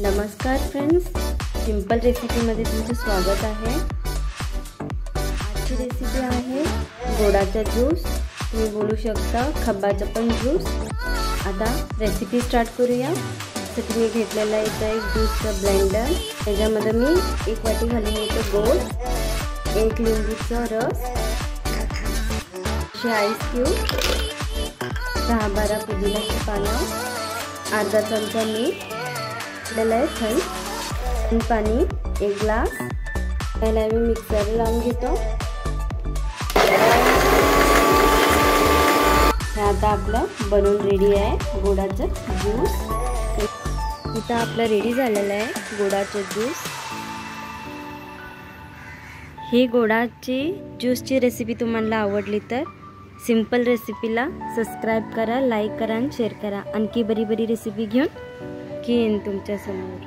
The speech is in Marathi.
नमस्कार फ्रेंड्स, सिंपल रेसिपीमध्ये तुमचं स्वागत आहे। आजची रेसिपी आहे गोडाचा ज्यूस। तुम्ही बोलू शकता खब्बाचा पण ज्यूस। आता रेसिपी स्टार्ट करूया। तर तुम्ही घेतलेला आहे एक ज्यूसचा ब्लेंडर। त्याच्यामध्ये मी 1 वाटी घालून घेतो गोड, 1 लिंबूचा रस, 6 आईस क्यूब, 10-12 पुदिन्याची पानं, अर्धा चमचा मीठ थंड पाणी, 1 ग्लास। पहिला मी मिक्सर लावून घेतो। आता आपलं बनवून रेडी आहे गोडाचं ज्यूस। इथं आपलं रेडी झालेलं आहे गोडाचं ज्यूस। ही गोडाची ज्यूसची रेसिपी तुम्हाला आवडली तर सिंपल रेसिपीला सबस्क्राइब करा, लाईक करा आणि शेअर करा। आणखी बरी रेसिपी घेऊन की तुमच्या समोर।